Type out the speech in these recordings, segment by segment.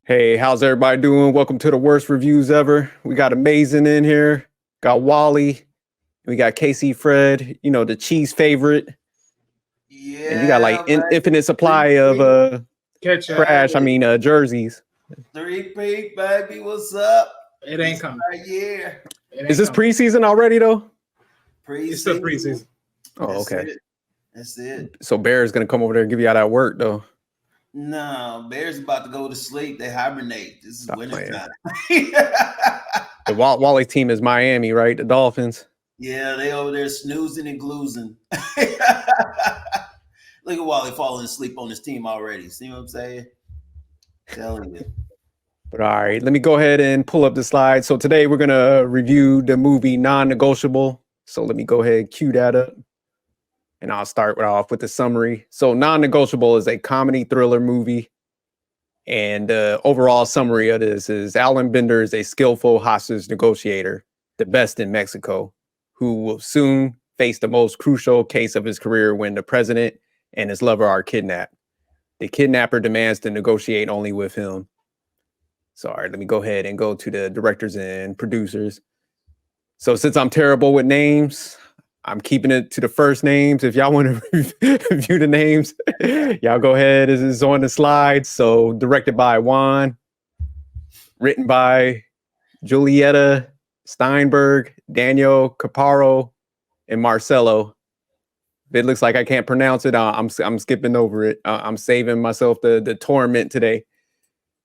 Hey, how's everybody doing? Welcome to the worst reviews ever. We got Amazing in here, got Wally, we got Casey Fred, the cheese favorite, and you got like Yeah, baby. infinite supply Three of peak. Ketchup. trash. I Hey, mean jerseys. three peak, baby. What's up? It ain't This coming. right here. It Is ain't this coming. preseason already though? It's still Preseason. preseason. Oh, That's okay. it. That's it. So Bear's gonna come over there and give you all that work though. No, Bears about to go to sleep. They hibernate. This is Stop winter playing. time. The Wally's team is Miami, right? The Dolphins. Yeah, they over there snoozing and gloozing. Look at Wally falling asleep on his team already. See what I'm saying? Telling you. But all right, let me go ahead and pull up the slide. So today we're gonna review the movie Non Negotiable. So let me go ahead and cue that up. And I'll start off with the summary. So, Non Negotiable is a comedy thriller movie. And the overall summary of this is Alan Bender is a skillful hostage negotiator, the best in Mexico, who will soon face the most crucial case of his career when the president and his lover are kidnapped. The kidnapper demands to negotiate only with him. So, all right, let me go ahead and go to the directors and producers. So, since I'm terrible with names, I'm keeping it to the first names. If y'all want to review the names, y'all go ahead. This is on the slide. So directed by Juan, written by Julieta Steinberg, Daniel Caparo, and Marcelo. If it looks like I can't pronounce it, I'm skipping over it. I'm saving myself the torment today.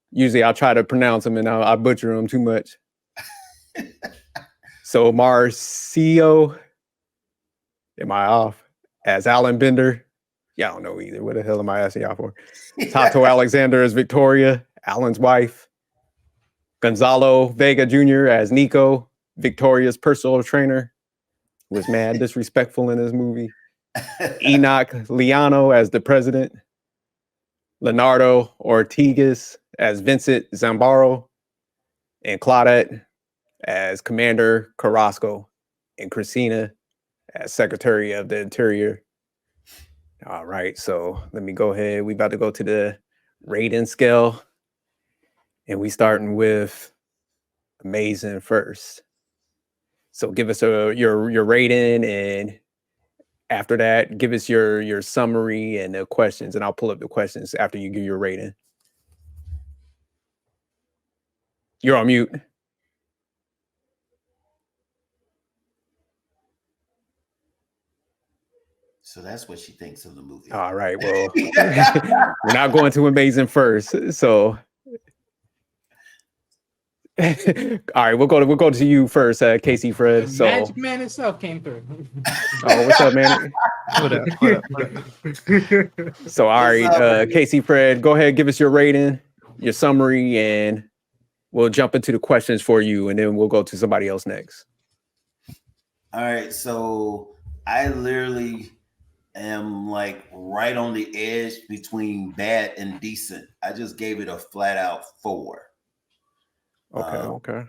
Usually I'll try to pronounce them and I butcher them too much. So Marcio, am I off? As Alan Bender. Yeah, I don't know either. What the hell am I asking y'all for? Tato Alexander as Victoria, Alan's wife. Gonzalo Vega Jr. as Nico, Victoria's personal trainer. Was mad disrespectful in this movie. Enoch Liano as the president. Leonardo Ortigas as Vincent Zambaro. And Claudette as Commander Carrasco. And Christina as Secretary of the Interior. All right, so let me go ahead. We about to go to the rating scale. And we starting with Amazing first. So give us your rating, and after that, give us your summary and the questions, and I'll pull up the questions after you give your rating. You're on mute. So that's what she thinks of the movie. All right. Well, we're not going to Amazing first. So all right, we'll go to you first, Casey Fred. The So Magic Man himself came through. oh, what's up, man? What up? So all What's right, up, Casey Fred, go ahead, give us your rating, your summary, and we'll jump into the questions for you, and then we'll go to somebody else next. All right, so I literally am like right on the edge between bad and decent. I just gave it a flat out 4. Okay.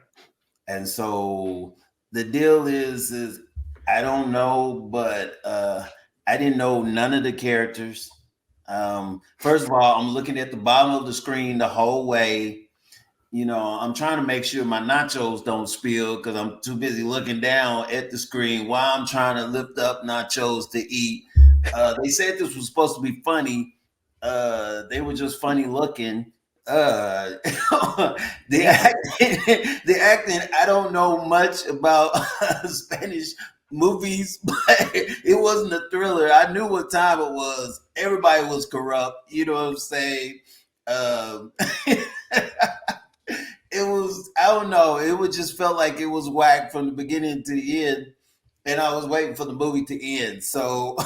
And so the deal is I don't know, but I didn't know none of the characters. First of all, I'm looking at the bottom of the screen the whole way. I'm trying to make sure my nachos don't spill because I'm too busy looking down at the screen while I'm trying to lift up nachos to eat. They said this was supposed to be funny. They were just funny looking. The acting. I don't know much about Spanish movies, but it wasn't a thriller. I knew what time it was. Everybody was corrupt. You know what I'm saying? It was, I don't know, it would just felt like it was whack from the beginning to the end, and I was waiting for the movie to end. So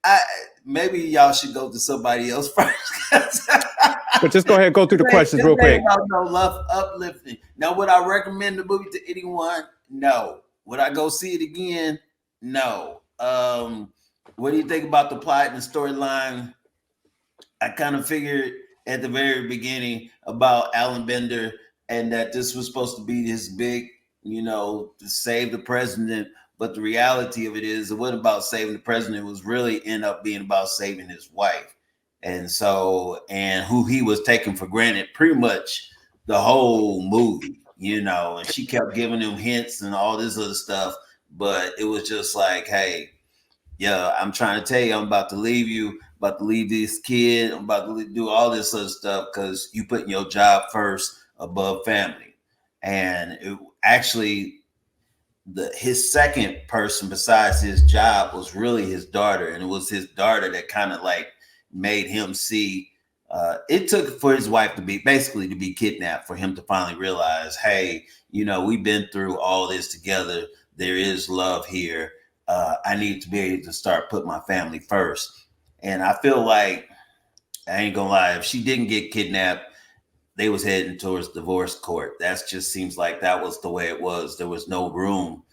I maybe y'all should go to somebody else first. But just go ahead and go through the questions real quick. No love uplifting. Now, would I recommend the movie to anyone? No. Would I go see it again? No. What do you think about the plot and the storyline? I kind of figured at the very beginning about Alan Bender and that this was supposed to be his big, to save the president. But the reality of it is, it wasn't about saving the president. It was really end up being about saving his wife. And so, and who he was taking for granted pretty much the whole movie, you know, and she kept giving him hints and all this other stuff. But it was just like, hey, yeah, I'm trying to tell you, I'm about to leave you, about to leave this kid, I'm about to do all this other stuff because you putting your job first above family. And it actually, his second person besides his job was really his daughter, and it was his daughter that kind of like made him see. It took for his wife to be kidnapped for him to finally realize, hey, you know, we've been through all this together. There is love here. I need to be able to start putting my family first. And I feel like, I ain't gonna lie, if she didn't get kidnapped, they was heading towards divorce court. That just seems like that was the way it was. There was no room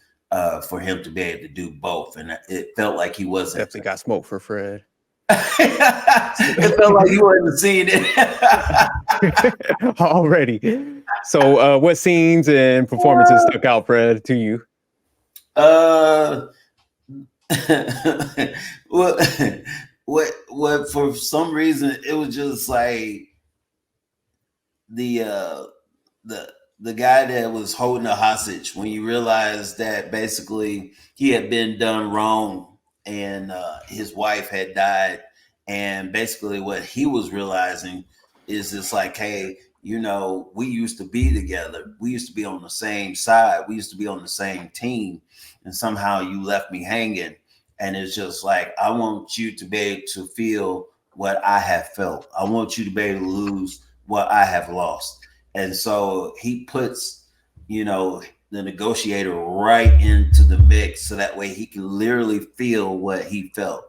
for him to be able to do both. And it felt like he wasn't. Definitely got smoke for Fred. It felt like you wasn't seeing it. Already. So what scenes and performances stuck out, Fred, to you? What for some reason it was just like the guy that was holding a hostage, when you realize that basically he had been done wrong and his wife had died, and basically what he was realizing is it's like, hey, you know, we used to be together, we used to be on the same side, we used to be on the same team, and somehow you left me hanging. And it's just like, I want you to be able to feel what I have felt. I want you to be able to lose what I have lost. And so he puts, you know, the negotiator right into the mix so that way he can literally feel what he felt.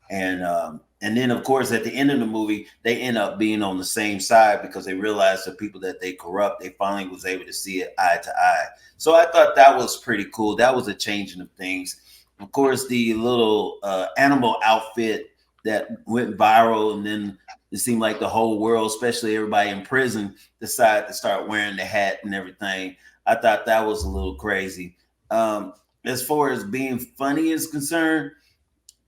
And then, of course, at the end of the movie, they end up being on the same side because they realize the people that they corrupt, they finally was able to see it eye to eye. So I thought that was pretty cool. That was a changing of things. Of course, the little animal outfit that went viral, and then it seemed like the whole world, especially everybody in prison, decided to start wearing the hat and everything. I thought that was a little crazy. As far as being funny is concerned,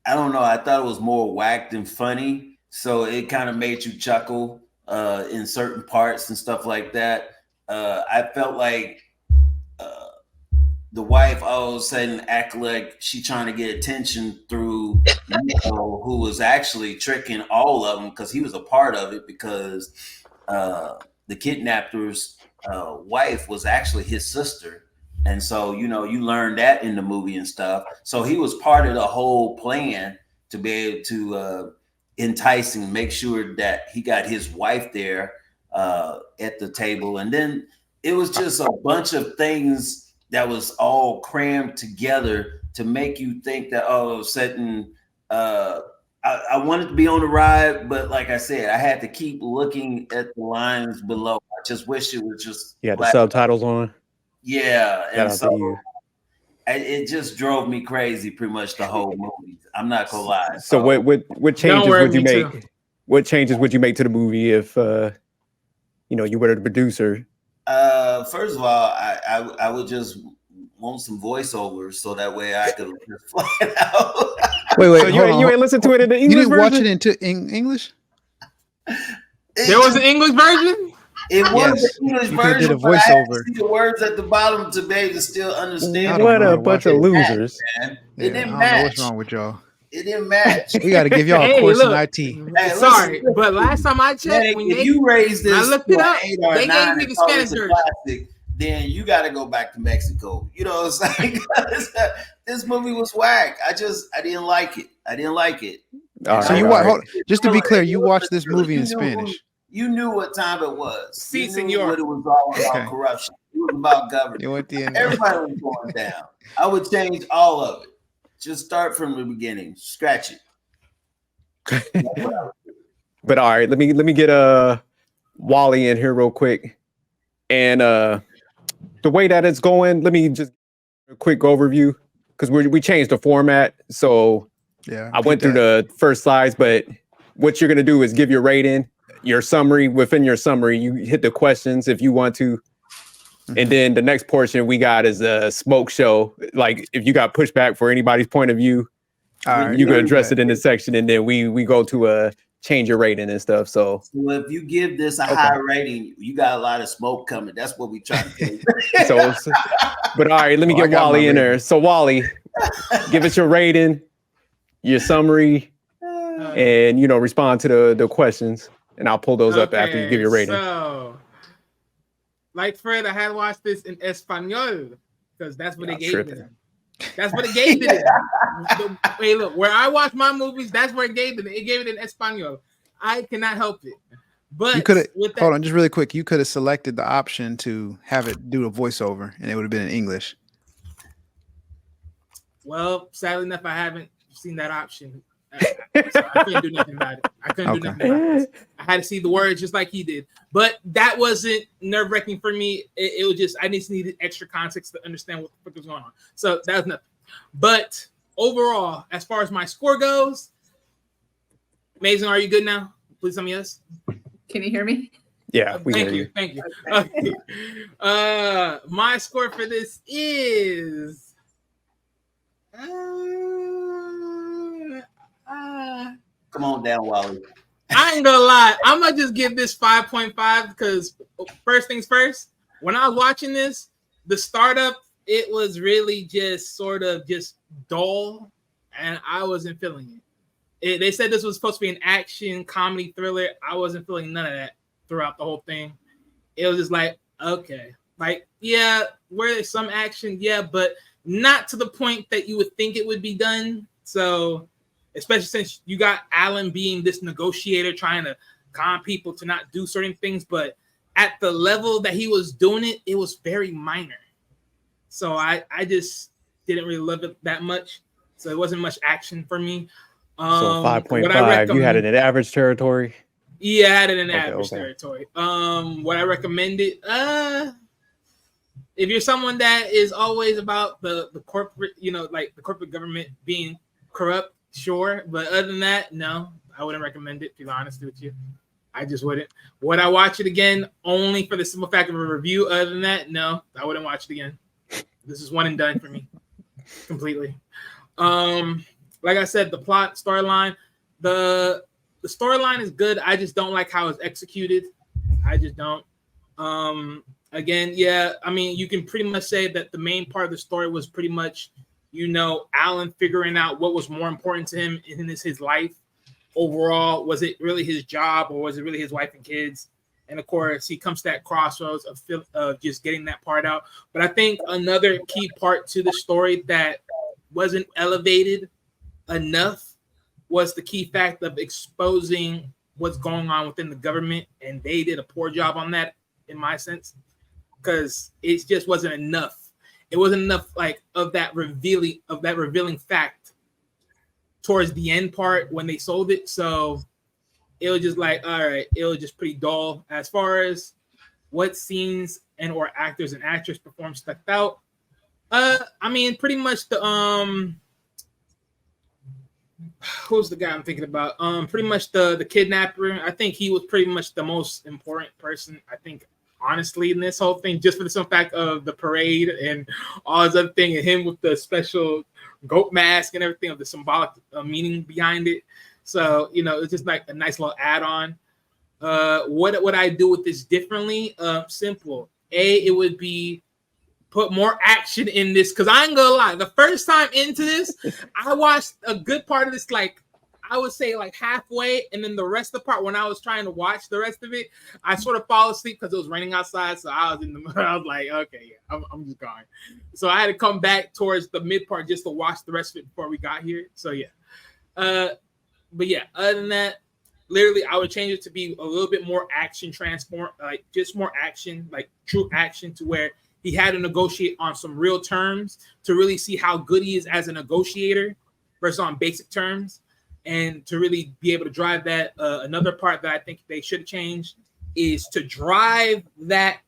I don't know. I thought it was more whack than funny. So it kind of made you chuckle in certain parts and stuff like that. I felt like the wife all of a sudden act like she trying to get attention through Nico, who was actually tricking all of them because he was a part of it, because the kidnapper's wife was actually his sister. And so, you know, you learn that in the movie and stuff. So he was part of the whole plan to be able to entice and make sure that he got his wife there at the table. And then it was just a bunch of things that was all crammed together to make you think that all of a sudden I wanted to be on the ride, but like I said, I had to keep looking at the lines below. I just wish it was just the subtitles on. Yeah, and so it just drove me crazy pretty much the whole movie. I'm not gonna lie. So what changes would you make? Too. What changes would you make to the movie if you know, you were the producer? First of all, I would just want some voiceovers so that way I could just fly it out. Wait, so you ain't listen to it in the English version? You didn't watch it in English? There was an English version? It was an English version, did a but I had to voiceover. see the words at the bottom to be able to still understand. What a bunch of losers. It Yeah, didn't I don't match. know what's wrong with y'all. It didn't match. We got to give y'all a course in IT. Hey, Sorry, listen, but last time I checked, man, when if you raise this I looked it up, 8 or they 9 gave me the and call Spanish this a version. classic, then you got to go back to Mexico. You know what I'm saying? This movie was whack. I didn't like it. I didn't like it. So you watch. Just to be clear, you watched this movie in Spanish. You knew what time it was. Si, you knew senor. what it was all about. Corruption. It was about government. Everybody was going down. I would change all of it. Just start from the beginning. Scratch it. But all right, let me get Wally in here real quick. And the way that it's going, let me just a quick overview, because we changed the format. So yeah, I went through the first slides, but what you're gonna do is give your rating, your summary. Within your summary, you hit the questions if you want to. And then the next portion we got is a smoke show. Like if you got pushback for anybody's point of view, you can address it in this section, and then we go to a change your rating and stuff. So if you give this a high rating, you got a lot of smoke coming. That's what we trying to do. But all right, let me get Wally in there. So Wally, give us your rating, your summary, and respond to the questions, and I'll pull those up after you give your rating. So, like Fred, I had to watch this in Espanol because that's what they gave me. That's what it gave it. Hey, look, where I watch my movies, that's where it gave it. It gave it in Espanol. I cannot help it. But you could have hold on just really quick. You could have selected the option to have it do a voiceover, and it would have been in English. Well, sadly enough, I haven't seen that option. So I couldn't do nothing about it. I had to see the words just like he did. But that wasn't nerve-wracking for me. It was just I just needed extra context to understand what the fuck was going on. So that was nothing. But overall, as far as my score goes, Mason, are you good now? Please tell me yes. Can you hear me? Yeah, we hear you. Thank you. Okay. My score for this is Come on down, Wally. I ain't gonna lie. I'm gonna just give this 5.5 because first things first, when I was watching this, the startup, it was really just sort of just dull, and I wasn't feeling it. They said this was supposed to be an action comedy thriller. I wasn't feeling none of that throughout the whole thing. It was just like, okay, like, yeah, where there's some action, yeah, but not to the point that you would think it would be done. So, especially since you got Alan being this negotiator trying to con people to not do certain things, but at the level that he was doing it, it was very minor. So I just didn't really love it that much. So it wasn't much action for me. So 5.5, you had it in average territory? Yeah, I had it in average territory. What I recommended, if you're someone that is always about the corporate, like the corporate government being corrupt, sure. But other than that, no, I wouldn't recommend it, to be honest with you. I just wouldn't. Would I watch it again only for the simple fact of a review? Other than that, no, I wouldn't watch it again. This is one and done for me. Completely. Like I said, the plot, storyline, the storyline is good. I just don't like how it's executed. I just don't. Again, yeah, I mean, you can pretty much say that the main part of the story was pretty much, Alan figuring out what was more important to him in his life overall. Was it really his job or was it really his wife and kids? And of course, he comes to that crossroads of just getting that part out. But I think another key part to the story that wasn't elevated enough was the key fact of exposing what's going on within the government. And they did a poor job on that, in my sense, because it just wasn't enough. It wasn't enough of that revealing fact towards the end part when they sold it. So it was just like, all right, it was just pretty dull as far as what scenes and or actors and actors performed stuck out. I mean, pretty much the who's the guy I'm thinking about? Pretty much the kidnapper. I think he was pretty much the most important person, I think, honestly, in this whole thing, just for the simple fact of the parade and all this other thing, and him with the special goat mask and everything of the symbolic meaning behind it. So, it's just like a nice little add-on. What would I do with this differently? Simple. It would be put more action in this, because I ain't gonna lie, the first time into this, I watched a good part of this, I would say halfway, and then the rest of the part, when I was trying to watch the rest of it, I sort of fall asleep because it was raining outside. So I was I was like, okay, yeah, I'm just going. So I had to come back towards the mid part just to watch the rest of it before we got here. So yeah. But yeah, other than that, literally, I would change it to be a little bit more action transform, just more action, true action, to where he had to negotiate on some real terms to really see how good he is as a negotiator versus on basic terms. And to really be able to drive that, another part that I think they should have changed is to drive that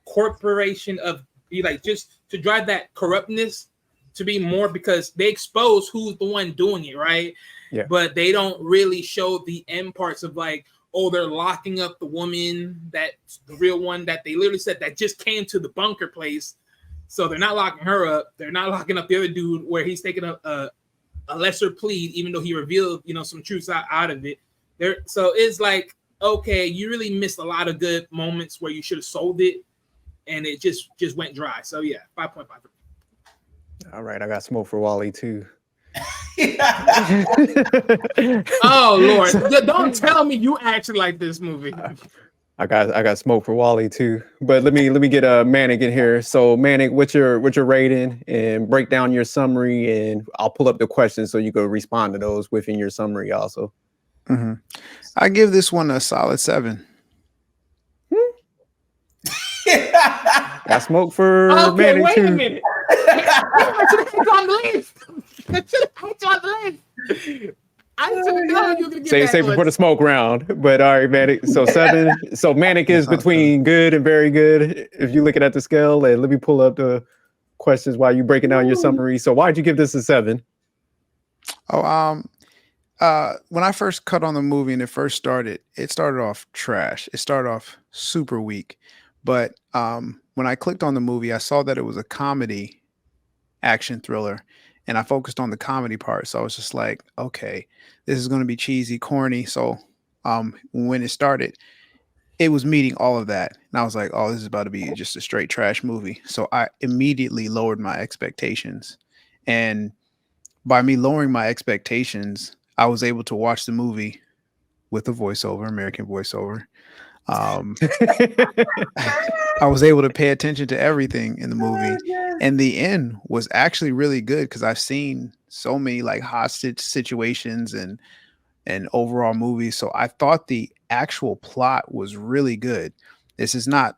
corporation of just to drive that corruptness to be more, because they expose who's the one doing it, right? Yeah. But they don't really show the end parts of they're locking up the woman, that's the real one that they literally said that just came to the bunker place. So they're not locking her up. They're not locking up the other dude where he's taking a lesser plea, even though he revealed, some truths out of it. There, so it's like, okay, you really missed a lot of good moments where you should have sold it, and it just went dry. So yeah, 5.5. All right, I got smoke for Wally too. Oh Lord, don't tell me you actually like this movie. I got smoke for Wally too. But let me get a Manic in here. So Manic, what's your rating, and break down your summary, and I'll pull up the questions so you can respond to those within your summary also. Mm-hmm. I give this one a solid 7. Got smoke for Okay, Manic wait too. a minute. I should have had you on the list. I should have had you on the list. I should have known you were gonna get that Save it one. for the smoke round. But all right, Manic. So 7. So Manic is between good and very good if you're looking at the scale. And let me pull up the questions while you're breaking down your summary. So why'd you give this a 7? Oh, when I first cut on the movie and it started off trash. It started off super weak. But when I clicked on the movie, I saw that it was a comedy action thriller, and I focused on the comedy part. So I was just like, okay, this is going to be cheesy, corny. So when it started, it was meeting all of that. And I was like, oh, this is about to be just a straight trash movie. So I immediately lowered my expectations. And by me lowering my expectations, I was able to watch the movie with a voiceover, American voiceover. I was able to pay attention to everything in the movie, and the end was actually really good because I've seen so many like hostage situations and overall movies. So I thought the actual plot was really good. This is not,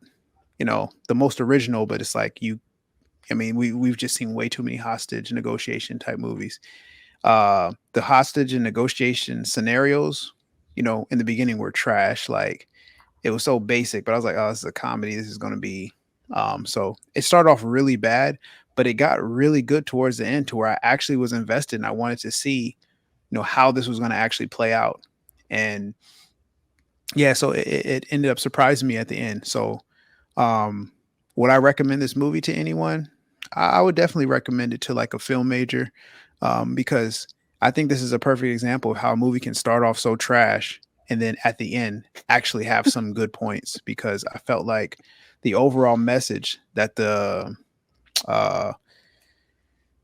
the most original, but it's like we've just seen way too many hostage negotiation type movies. The hostage and negotiation scenarios, in the beginning were trash. Like, it was so basic, but I was like, oh, this is a comedy. This is going to be, so it started off really bad, but it got really good towards the end to where I actually was invested and I wanted to see, how this was going to actually play out. And yeah, so it ended up surprising me at the end. So, would I recommend this movie to anyone? I would definitely recommend it to like a film major, because I think this is a perfect example of how a movie can start off so trash and then at the end actually have some good points, because I felt like the overall message that the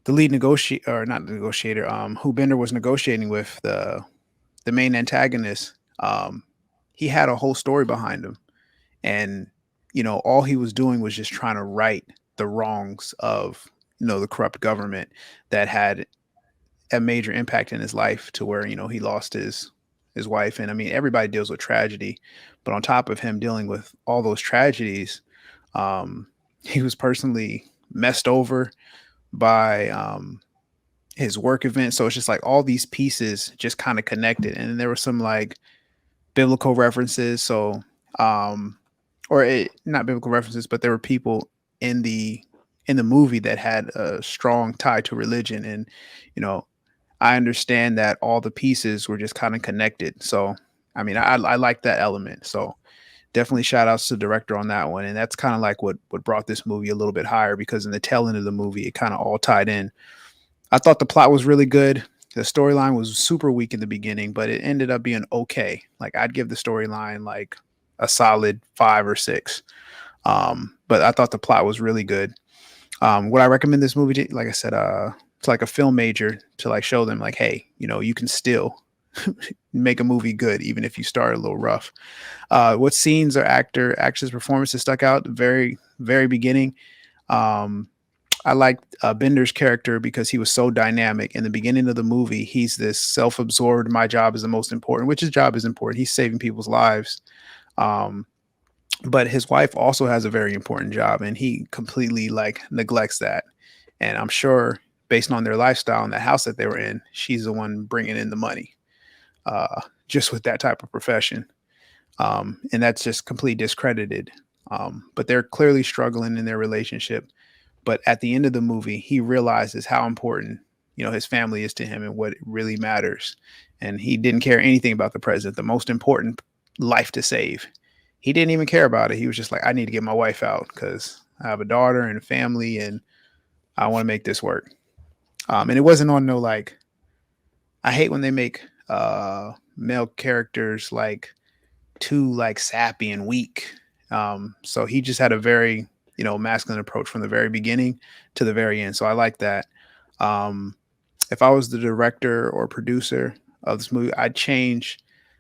lead negotiator, or not the negotiator, who Bender was negotiating with, the main antagonist, he had a whole story behind him. And, all he was doing was just trying to right the wrongs of, the corrupt government that had a major impact in his life, to where, he lost his wife. And I mean, everybody deals with tragedy, but on top of him dealing with all those tragedies, he was personally messed over by his work event. So it's just like all these pieces just kind of connected. And then there were some like biblical references. So, not biblical references, but there were people in the movie that had a strong tie to religion. And, I understand that all the pieces were just kind of connected. So, I mean, I like that element. So definitely shout outs to the director on that one. And that's kind of like what brought this movie a little bit higher, because in the tail end of the movie, it kind of all tied in. I thought the plot was really good. The storyline was super weak in the beginning, but it ended up being okay. Like, I'd give the storyline like a solid 5 or 6. But I thought the plot was really good. Would I recommend this movie to, like I said, to like a film major, to like show them like, hey, you can still make a movie good even if you start a little rough. What scenes or actors' performances stuck out? Very, very beginning. I liked Bender's character because he was so dynamic. In the beginning of the movie, he's this self-absorbed, my job is the most important, which his job is important. He's saving people's lives. But his wife also has a very important job, and he completely like neglects that. And I'm sure, based on their lifestyle and the house that they were in, she's the one bringing in the money, just with that type of profession. And that's just completely discredited. But they're clearly struggling in their relationship. But at the end of the movie, he realizes how important, his family is to him and what really matters. And he didn't care anything about the president, the most important life to save. He didn't even care about it. He was just like, I need to get my wife out because I have a daughter and a family and I want to make this work. And it wasn't on no, like, I hate when they make male characters like too like sappy and weak. So he just had a very, masculine approach from the very beginning to the very end. So I like that. If I was the director or producer of this movie, I'd change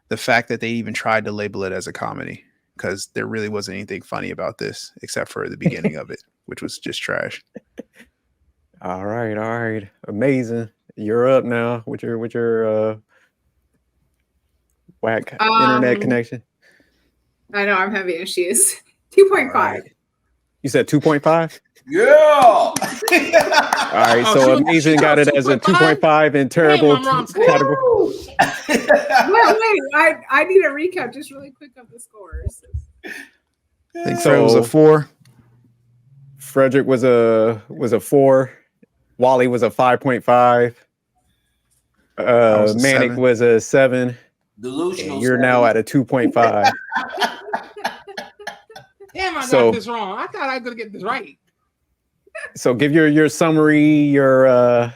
the fact that they even tried to label it as a comedy, because there really wasn't anything funny about this except for the beginning of it, which was just trash. All right, amazing. You're up now with your whack internet connection. I know I'm having issues. 2.5. Right. You said 2.5? Yeah. All right, so amazing got it as a 2.5 and terrible category. Wait, I need a recap just really quick of the scores. I think Fred was a 4. Frederick was a 4. Wally was a 5.5. Manic 7. was a 7. Delusional. And you're now at a 2.5. Damn, I got this wrong. I thought I was gonna get this right. So give your summary, and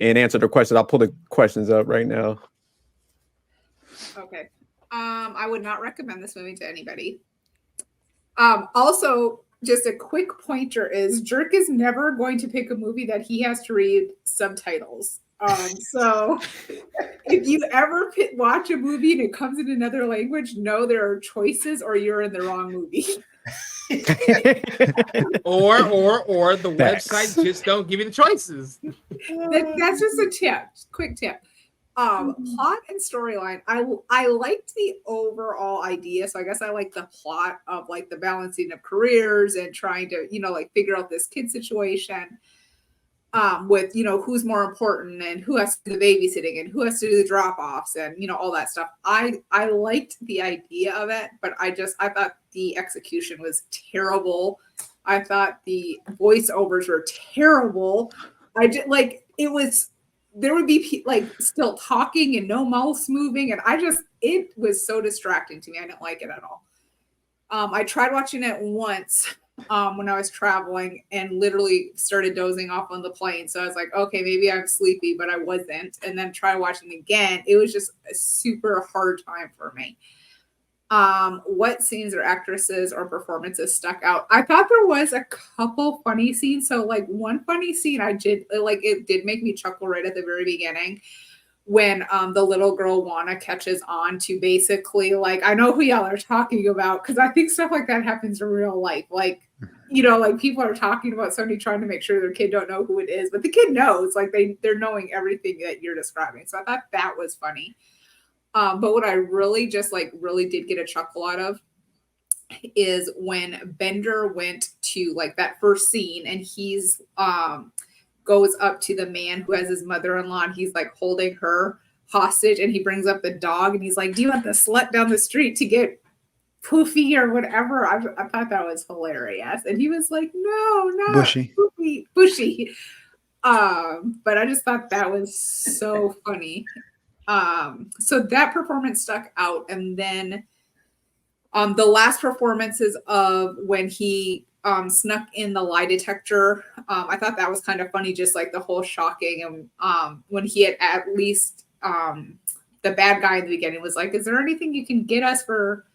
answer the questions. I'll pull the questions up right now. Okay. I would not recommend this movie to anybody. Also, just a quick pointer is Jerk is never going to pick a movie that he has to read subtitles. So if you ever watch a movie and it comes in another language, know there are choices or you're in the wrong movie. or the Facts. website just don't give you the choices. That's just a tip, quick tip. Plot and storyline. I liked the overall idea, so I guess I like the plot of like the balancing of careers and trying to like figure out this kid situation. With who's more important and who has to do the babysitting and who has to do the drop-offs and all that stuff. I liked the idea of it, but I thought the execution was terrible. I thought the voiceovers were terrible. I did there would be like still talking and no mouths moving, and it was so distracting to me. I didn't like it at all. I tried watching it once when I was traveling and literally started dozing off on the plane. So I was like, okay, maybe I'm sleepy, but I wasn't. And then try watching again. It was just a super hard time for me. What scenes or actresses or performances stuck out? I thought there was a couple funny scenes. So like one funny scene it did make me chuckle right at the very beginning. When the little girl Juana catches on to basically I know who y'all are talking about, because I think stuff like that happens in real life. Like people are talking about somebody trying to make sure their kid don't know who it is, but the kid knows. Like they're knowing everything that you're describing. So I thought that was funny. But what I really really did get a chuckle out of is when Bender went to that first scene and he's goes up to the man who has his mother-in-law and he's holding her hostage, and he brings up the dog and he's like, do you want the slut down the street to get poofy or whatever? I thought that was hilarious. And he was like, no, not Bushy. Bushy. But I just thought that was so funny. So that performance stuck out. And then the last performances of when he snuck in the lie detector. I thought that was kind of funny, just the whole shocking. And when he had at least the bad guy in the beginning was like, is there anything you can get us for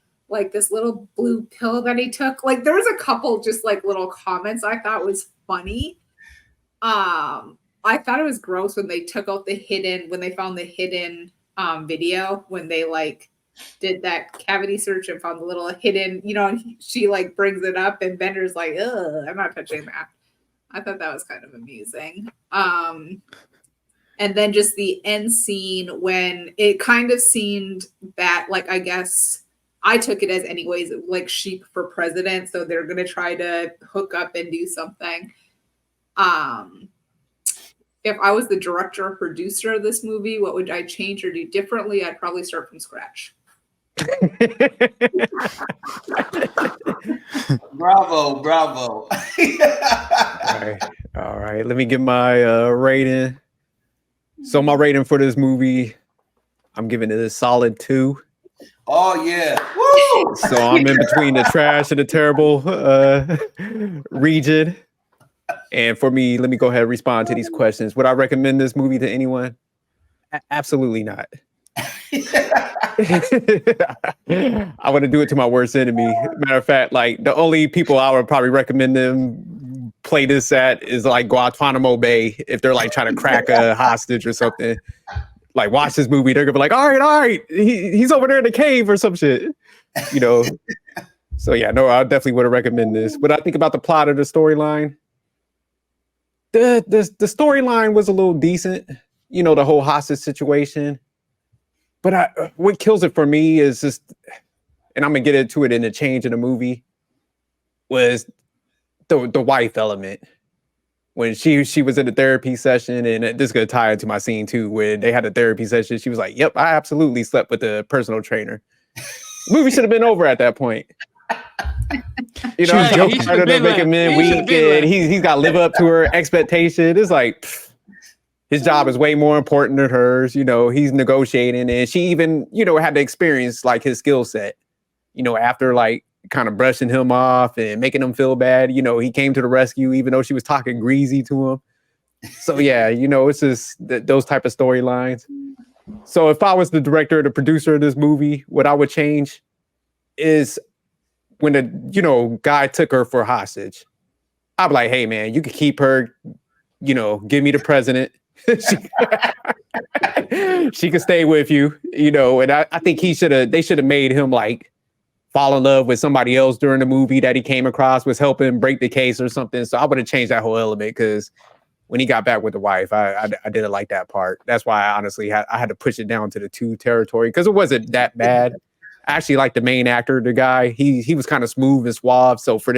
this little blue pill that he took? There was a couple just little comments I thought was funny. I thought it was gross when they took out when they found the hidden video, when they did that cavity search and found the little hidden, and she brings it up and Bender's like, ugh, I'm not touching that. I thought that was kind of amusing. And then just the end scene when it kind of seemed that I guess I took it as anyways, Sheep for president. So they're going to try to hook up and do something. If I was the director or producer of this movie, what would I change or do differently? I'd probably start from scratch. Bravo. All right. Let me get my rating. So my rating for this movie, I'm giving it a solid 2. Oh yeah. Woo! So I'm in between the trash and the terrible region. And for me, let me go ahead and respond to these questions. Would I recommend this movie to anyone? Absolutely not. I want to do it to my worst enemy. Matter of fact, like the only people I would probably recommend them play this at is like Guantanamo Bay if they're like trying to crack a hostage or something. Like watch this movie, they're gonna be like, all right, he's over there in the cave or some shit, you know. So yeah, no, I definitely would recommend this. What I think about the plot of the storyline, the storyline was a little decent, you know, the whole hostage situation. But what kills it for me is just, and I'm gonna get into it in the change in the movie, was the wife element. When she was in the therapy session, and this is gonna tie into my scene too, when they had a therapy session, she was like, "Yep, I absolutely slept with the personal trainer." Movie should have been over at that point. You know, I'm joking. tired of making men weak, and he's got to live up to her expectation. It's like his job is way more important than hers. You know, he's negotiating, and she even, you know, had to experience like his skill set. You know, after like kind of brushing him off and making him feel bad, you know, he came to the rescue, even though she was talking greasy to him. So yeah, you know, it's just those type of storylines. So if I was the director or the producer of this movie, what I would change is when the, you know, guy took her for hostage, I'd be like, hey man, you can keep her, you know, give me the president. She can stay with you, you know, and I think they should have made him like fall in love with somebody else during the movie that he came across, was helping break the case or something. So I would have changed that whole element, because when he got back with the wife, I didn't like that part. That's why I honestly had to push it down to the 2 territory, because it wasn't that bad. I actually like the main actor, the guy. He was kind of smooth and suave. So for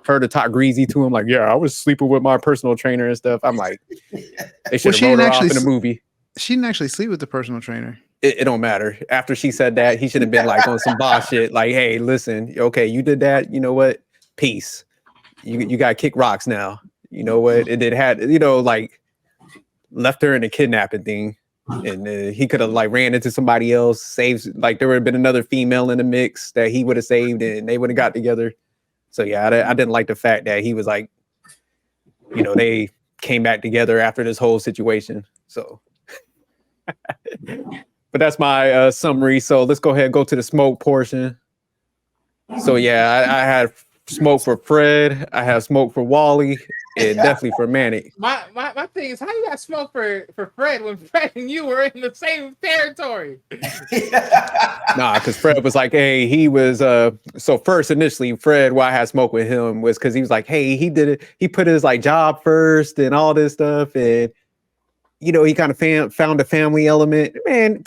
her to talk greasy to him, like, yeah, I was sleeping with my personal trainer and stuff. I'm like, they should have wrote her off in the movie. She didn't actually sleep with the personal trainer. It don't matter. After she said that, he should have been like on some boss shit. Like, hey, listen, okay, you did that. You know what? Peace. You got to kick rocks now. You know what? It had, you know, like left her in a kidnapping thing. And he could have like ran into somebody else, saved, like there would have been another female in the mix that he would have saved, and they would have got together. So yeah, I didn't like the fact that he was like, you know, they came back together after this whole situation. So, but that's my summary. So let's go ahead and go to the smoke portion. So yeah, I had smoke for Fred. I have smoke for Wally, and definitely for Manic. My thing is, how you got smoke for Fred when Fred and you were in the same territory? Nah, because Fred was like, hey, he was so first initially Fred, why I had smoke with him was because he was like, hey, he did it, he put his like job first and all this stuff, and you know, he kind of found a family element. Man,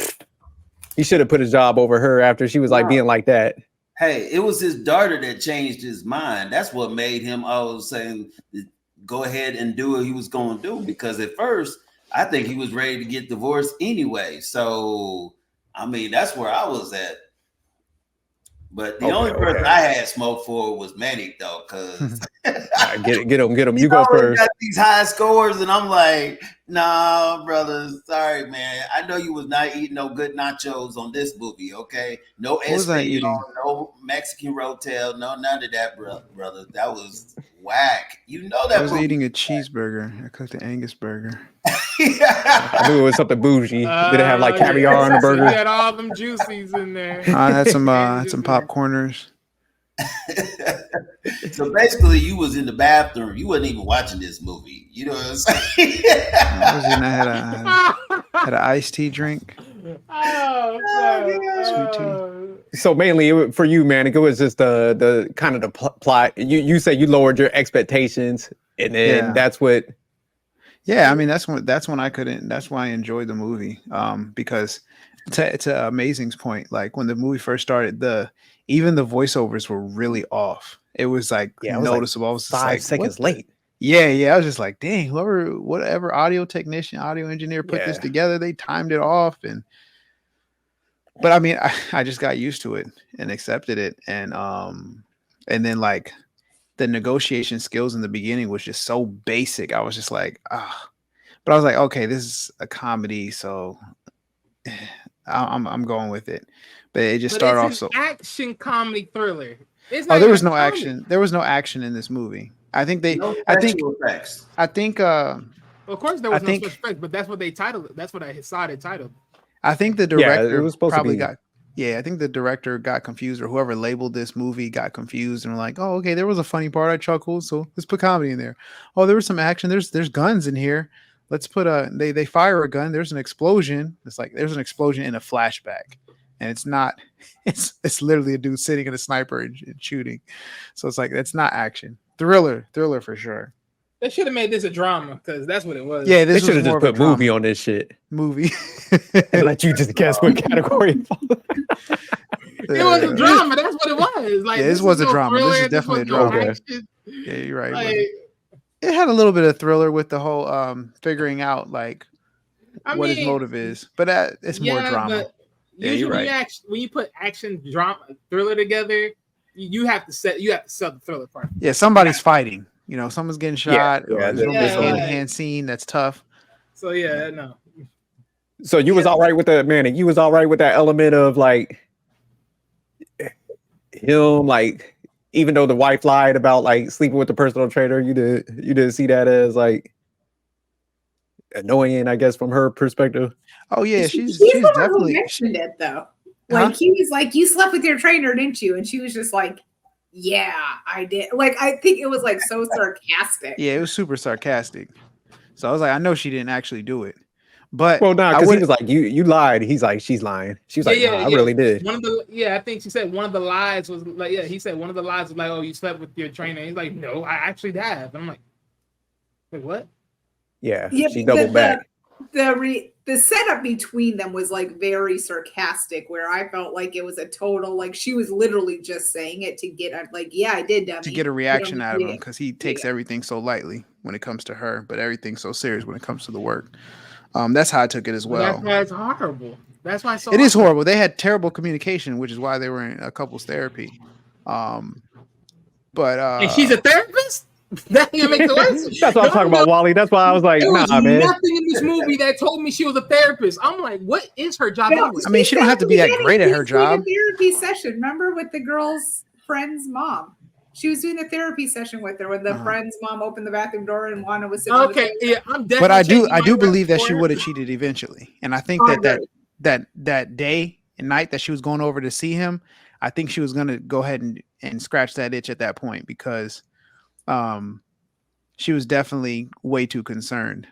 he should have put his job over her after she was like being like that. Hey, it was his daughter that changed his mind. That's what made him always saying, go ahead and do what he was going to do. Because at first, I think he was ready to get divorced anyway. So, I mean, that's where I was at. But the only person I had smoke for was Manic, though, because right, get him. You go first. Got these high scores, and I'm like, nah, brother, sorry, man. I know you was not eating no good nachos on this movie, okay? No Espanol, no Mexican Rotel, no none of that, brother. That was whack. You know that. I was eating a cheeseburger. I cooked an Angus burger. I knew it was something bougie. Did it have like caviar on the burger? You had all them juices in there. I had some popcorners. So basically, you was in the bathroom. You wasn't even watching this movie. You know what I'm saying? I had an iced tea drink. Sweet tea. So mainly for you, man, it was just the kind of the plot. You said you lowered your expectations, and then that's what. Yeah, I mean that's when I couldn't. That's why I enjoyed the movie. Because to Amazing's point, like when the movie first started, even the voiceovers were really off. It was like noticeable. I was 5 seconds late. Yeah. I was just like, dang, whatever audio technician, audio engineer put this together, they timed it off. But I mean, I just got used to it and accepted it. And then like the negotiation skills in the beginning was just so basic. I was just like, but I was like, okay, this is a comedy, so I'm going with it. But it just started off so action comedy thriller. There was no action. There was no action in this movie. I think effects. Well, of course there was no special effects, but that's what they titled it. That's what I saw it titled. I think the Yeah, director it was supposed to probably be. got. Yeah, I think the director got confused, or whoever labeled this movie got confused, and were like, "Oh, okay, there was a funny part. I chuckled, so let's put comedy in there. Oh, there was some action. There's guns in here. Let's put a they fire a gun. There's an explosion. It's like there's an explosion in a flashback, and it's not. It's literally a dude sitting in a sniper and shooting. So it's like that's not action. Thriller for sure. They should have made this a drama because that's what it was. Yeah, They this should was have more just of a put movie drama on this shit movie. and let you just guess what category it falls. It was a drama. That's what it was. Like Yeah, this was a drama. This is thriller, definitely a was no drama. action. Yeah, you're right. Like, It had a little bit of thriller with the whole figuring out like I what mean, his motive is, but it's more drama. But Yeah, usually you're right. when you put action, drama, thriller together, you have to sell the thriller part. Yeah, somebody's fighting. You know, someone's getting shot, yeah, or there's gonna be yeah, a hand to like- hand scene that's tough. So yeah, no. So you was all right with that, man. You was all right with that element of like him, like even though the wife lied about like sleeping with the personal trainer, you didn't see that as like annoying, I guess, from her perspective. Oh yeah, He's she's the one who definitely. mentioned it though. Like he was like, "You slept with your trainer, didn't you?" And she was just like, "Yeah, I did." Like I think it was like so sarcastic. Yeah, it was super sarcastic. So I was like, I know she didn't actually do it, but Well, no, I because he would. was like, you lied. He's like, she's lying. She was like, no, I really did. I think she said one of the lies was like, he said one of the lies was like, "Oh, you slept with your trainer." He's like, "No, I actually have." And I'm like, "Wait, what?" Yeah, Yeah, she doubled back. The setup between them was like very sarcastic, where I felt like it was a total like she was literally just saying it to get like, "Yeah, I did, dummy." To get a reaction out of him Yeah. because he takes everything so lightly when it comes to her, but everything's so serious when it comes to the work. That's how I took it as well. That's why it's horrible. That's why it's so It is horrible. They had terrible communication, which is why they were in a couples therapy. But and she's a therapist. That even makes it worse. That's what I'm talking about, Wally. That's why I was like, There was nah, man. nothing in this movie that told me she was a therapist. I'm like, what is her job? No, anyway? I mean, she don't have to be that great at her job. Therapy session, remember, with the girl's friend's mom. She was doing a therapy session with her when the friend's mom opened the bathroom door and Wanda was sitting. Okay, yeah, I'm definitely. But I do changing my believe that for she her. would have cheated eventually, and I think that day and night that she was going over to see him, I think she was going to go ahead and scratch that itch at that point because, she was definitely way too concerned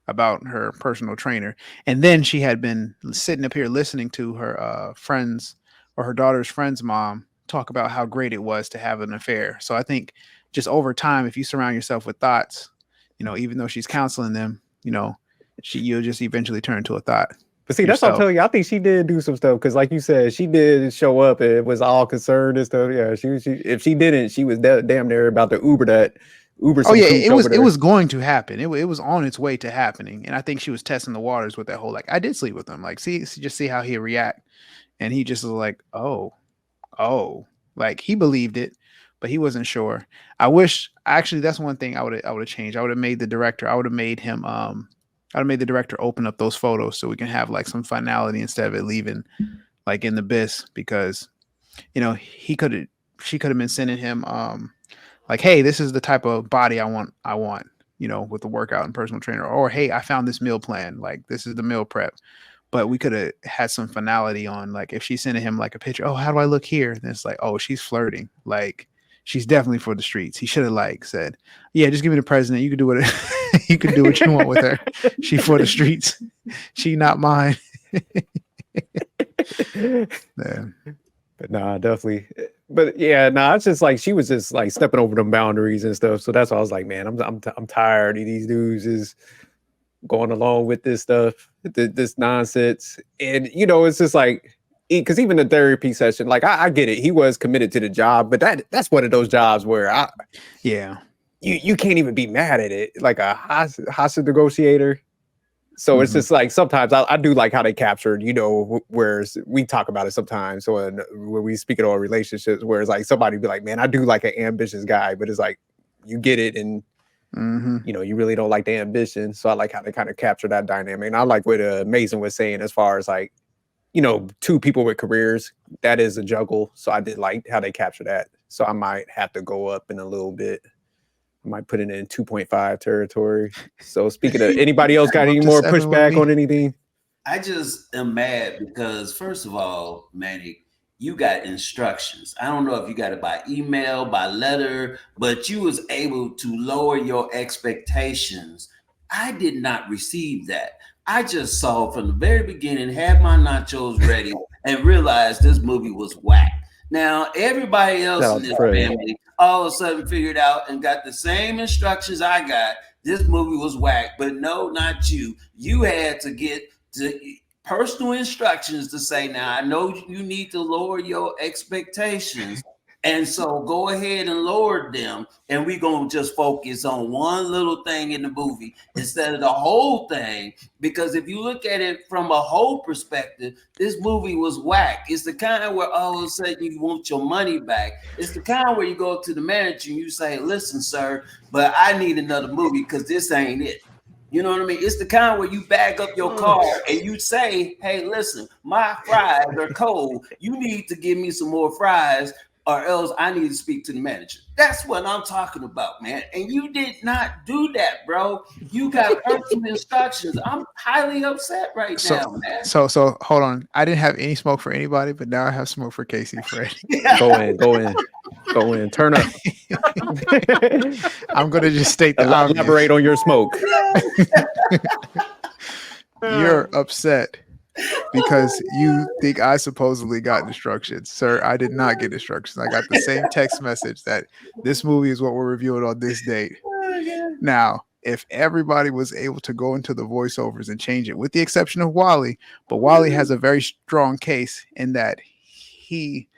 about her personal trainer, and then she had been sitting up here listening to her friends or her daughter's friend's mom talk about how great it was to have an affair. So I think just over time, if you surround yourself with thoughts, you know, even though she's counseling them, you know, you'll just eventually turn to a thought. But see, that's what I'm yourself. telling you. I think she did do some stuff because, like you said, she did show up and was all concerned and stuff. Yeah, she if she didn't, she was damn near about to Uber. Oh yeah, it was going to happen. It was on its way to happening, and I think she was testing the waters with that whole like I did sleep with him, like just see how he react, and he just was like oh, like he believed it, but he wasn't sure. I wish actually that's one thing I would have changed. I would have made the director. I would have made him. I would have made the director open up those photos so we can have like some finality instead of it leaving like in the abyss because, you know, she could have been sending him like, hey, this is the type of body I want, you know, with the workout and personal trainer, or hey, I found this meal plan, like this is the meal prep. But we could have had some finality on like if she sent him like a picture, oh, how do I look here? Then it's like, oh, she's flirting, like she's definitely for the streets. He should have like said, yeah, just give me the president. You could do what you could do what you want with her. She for the streets. She not mine. Yeah. But nah, definitely. But yeah, nah, it's just like she was just like stepping over them boundaries and stuff. So that's why I was like, man, I'm tired of these dudes is going along with this stuff, this nonsense. And you know, it's just like because even the therapy session, like I get it, he was committed to the job, but that's one of those jobs where you can't even be mad at it, like a hostage negotiator. So it's just like sometimes I do like how they captured, you know, whereas we talk about it sometimes. So when we speak of our relationships, where it's like somebody be like, man, I do like an ambitious guy, but it's like you get it and you know, you really don't like the ambition. So I like how they kind of capture that dynamic. And I like what Mason was saying as far as like, you know, two people with careers, that is a juggle. So I did like how they capture that. So I might have to go up in a little bit. I might put it in 2.5 territory. So speaking of anybody else got any more pushback on anything? I just am mad because, first of all, Manny, you got instructions. I don't know if you got it by email, by letter, but you was able to lower your expectations. I did not receive that. I just saw from the very beginning, had my nachos ready, and realized this movie was whack. Now, everybody else Shout in out to this Fred. family all of a sudden figured out and got the same instructions I got. This movie was whack, but no, not you. You had to get to personal instructions to say, now I know you need to lower your expectations. And so go ahead and lower them. And we're going to just focus on one little thing in the movie instead of the whole thing. Because if you look at it from a whole perspective, this movie was whack. It's the kind where all of a sudden you want your money back. It's the kind where you go to the manager and you say, listen, sir, but I need another movie because this ain't it. You know what I mean? It's the kind where you bag up your car and you say, hey, listen, my fries are cold. You need to give me some more fries or else I need to speak to the manager. That's what I'm talking about, man. And you did not do that, bro. You got personal instructions. I'm highly upset right now, man. So hold on. I didn't have any smoke for anybody, but now I have smoke for Casey, Fred. Go in. Turn up. I'm gonna just state the obvious. Elaborate on your smoke. You're upset because you think I supposedly got instructions. Sir, I did not get instructions. I got the same text message that this movie is what we're reviewing on this date. Now, if everybody was able to go into the voiceovers and change it, with the exception of Wally, but Wally has a very strong case in that he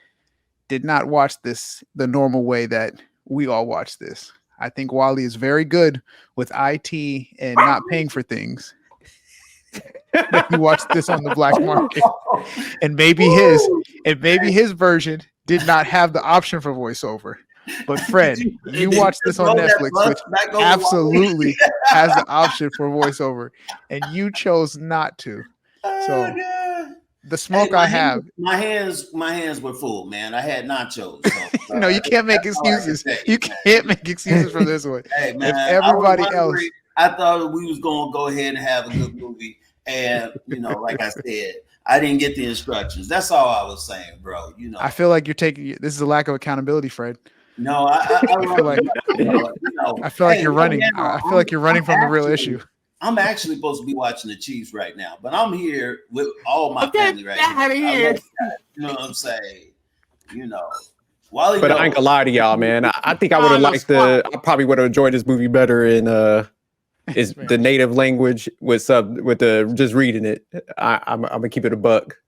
did not watch this the normal way that we all watch this. I think Wally is very good with IT and not paying for things. He watched this on the black market, and maybe his version did not have the option for voiceover. But Fred, you watched this on Netflix, which absolutely has the option for voiceover, and you chose not to. So the smoke I have, my hands were full, man. I had nachos. So, no, you can't make excuses. You can't make excuses for this one. Hey, man, if everybody else, I thought we was gonna go ahead and have a good movie, and like I said, I didn't get the instructions. That's all I was saying, bro. I feel like you're taking this is a lack of accountability, Fred. No, I feel like I feel like you're running. I feel like you're running from the real issue. I'm actually supposed to be watching the Chiefs right now, but I'm here with all my family right now. Here. You know what I'm saying? Wally. But I ain't gonna lie to y'all, man. I think I would have liked I probably would have enjoyed this movie better in is the native language with the just reading it. I'm gonna keep it a buck.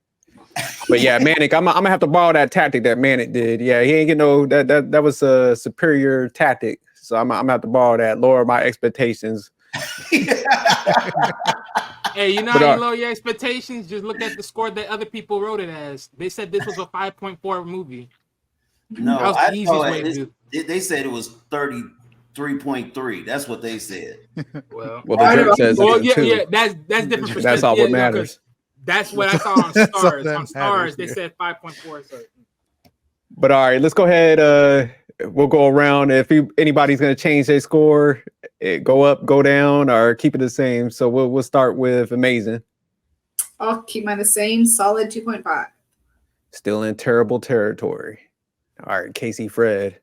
But yeah, Manic, I'm gonna have to borrow that tactic that Manic did. Yeah, he ain't get no that was a superior tactic. So I'm gonna have to borrow that, lower my expectations. Hey, you know how you lower your expectations? Just look at the score that other people wrote it as. They said this was a 5.4 movie. No, that was the easiest way to do. They said it was 33.3. That's what they said. Well, the drink says yeah, that's different. That's all what matters. That's what I saw on Stars. On Stars, they said 5.4. So. But all right, let's go ahead. We'll go around. If anybody's going to change their score, go up, go down, or keep it the same. So we'll start with Amazing. I'll keep mine the same, solid 2.5. Still in terrible territory. All right, Casey, Fred.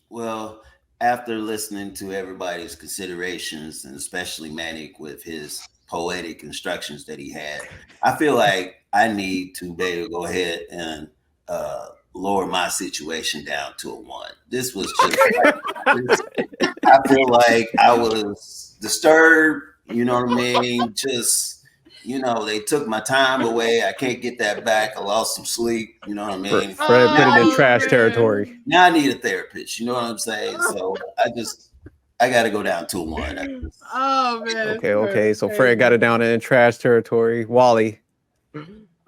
Well, after listening to everybody's considerations, and especially Manic with his poetic instructions that he had, I feel like I need to be able to go ahead and lower my situation down to a 1. This was just I feel like I was disturbed, you know what I mean? Just, they took my time away. I can't get that back. I lost some sleep, you know what I mean? Fred put it in trash territory. Now I need a therapist, you know what I'm saying? So I got to go down to a 1. Oh, man. Okay. So Fred got it down in trash territory. Wally.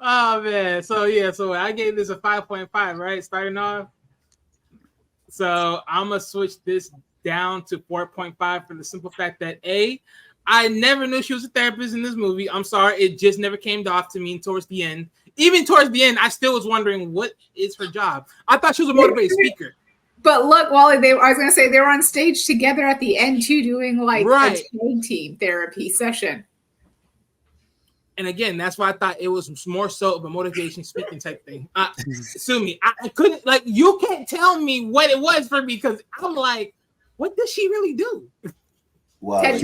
Oh, man. So I gave this a 5.5, right? Starting off. So I'm going to switch this down to 4.5 for the simple fact that I never knew she was a therapist in this movie. I'm sorry. It just never came off to me towards the end. Even towards the end, I still was wondering, what is her job? I thought she was a motivated speaker. But look, Wally, I was going to say they were on stage together at the end too, doing like a tag team therapy session. And again, that's why I thought it was more so of a motivation speaking type thing. Sue me. I couldn't, like, you can't tell me what it was for me because I'm like, what does she really do? Wow. Ted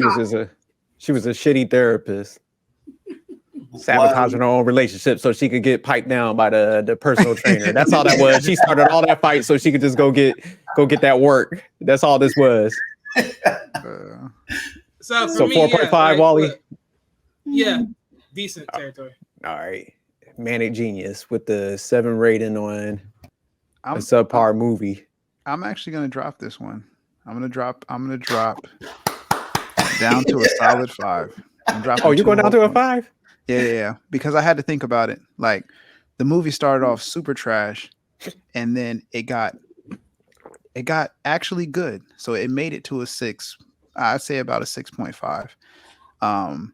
She was a shitty therapist, sabotaging her own relationship so she could get piped down by the personal trainer. That's all that was. She started all that fight so she could just go get that work. That's all this was. So for So me, 4.5, like, Wally. Yeah, decent territory. All right, Manic Genius with the 7 rating on a I'm subpar movie. I'm actually gonna drop this one. I'm gonna drop down to a solid 5. I'm dropping. Oh, you're going down to a whole points. 5? Yeah. Because I had to think about it. Like, the movie started off super trash, and then it got actually good. So it made it to a 6. I'd say about a 6.5.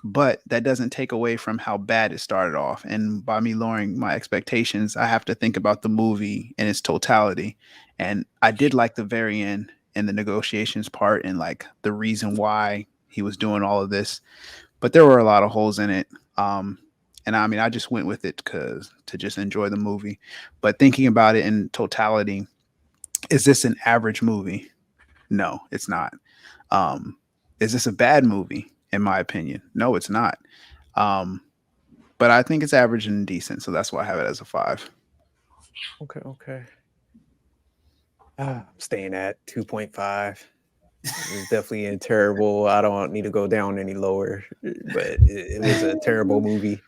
But that doesn't take away from how bad it started off. And by me lowering my expectations, I have to think about the movie in its totality. And I did like the very end and the negotiations part and like the reason why he was doing all of this. But there were a lot of holes in it. And I mean, I just went with it to just enjoy the movie. But thinking about it in totality, is this an average movie? No, it's not. Is this a bad movie? In my opinion, no, it's not. But I think it's average and decent, so that's why I have it as a 5. Okay. I'm staying at 2.5. It's definitely terrible. I don't need to go down any lower, but it was a terrible movie.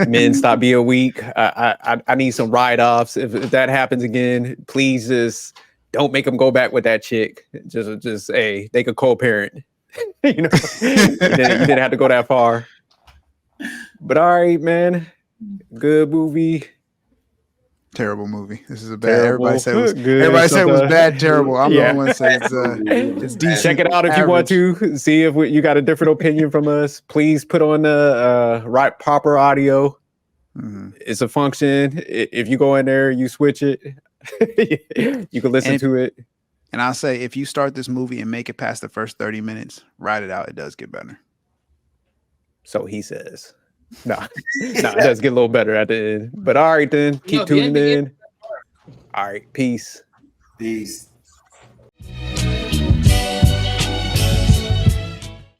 Men, stop being weak. I need some write-offs. If that happens again, please just don't make them go back with that chick. Just hey, they could co-parent. You know, you didn't have to go that far. But all right, man. Good movie. Terrible movie. This is a bad. Terrible. Everybody said it was Good. Everybody said it was bad. Terrible. I'm the only one saying it's decent. Check it out if you want to. See if you got a different opinion from us. Please put on the right proper audio. Mm-hmm. It's a function. If you go in there, you switch it. You can listen to it. And I'll say, if you start this movie and make it past the first 30 minutes, ride it out. It does get better. So he says. No, it does get a little better at the end. But all right, then. Keep tuning in. All right. Peace. Peace.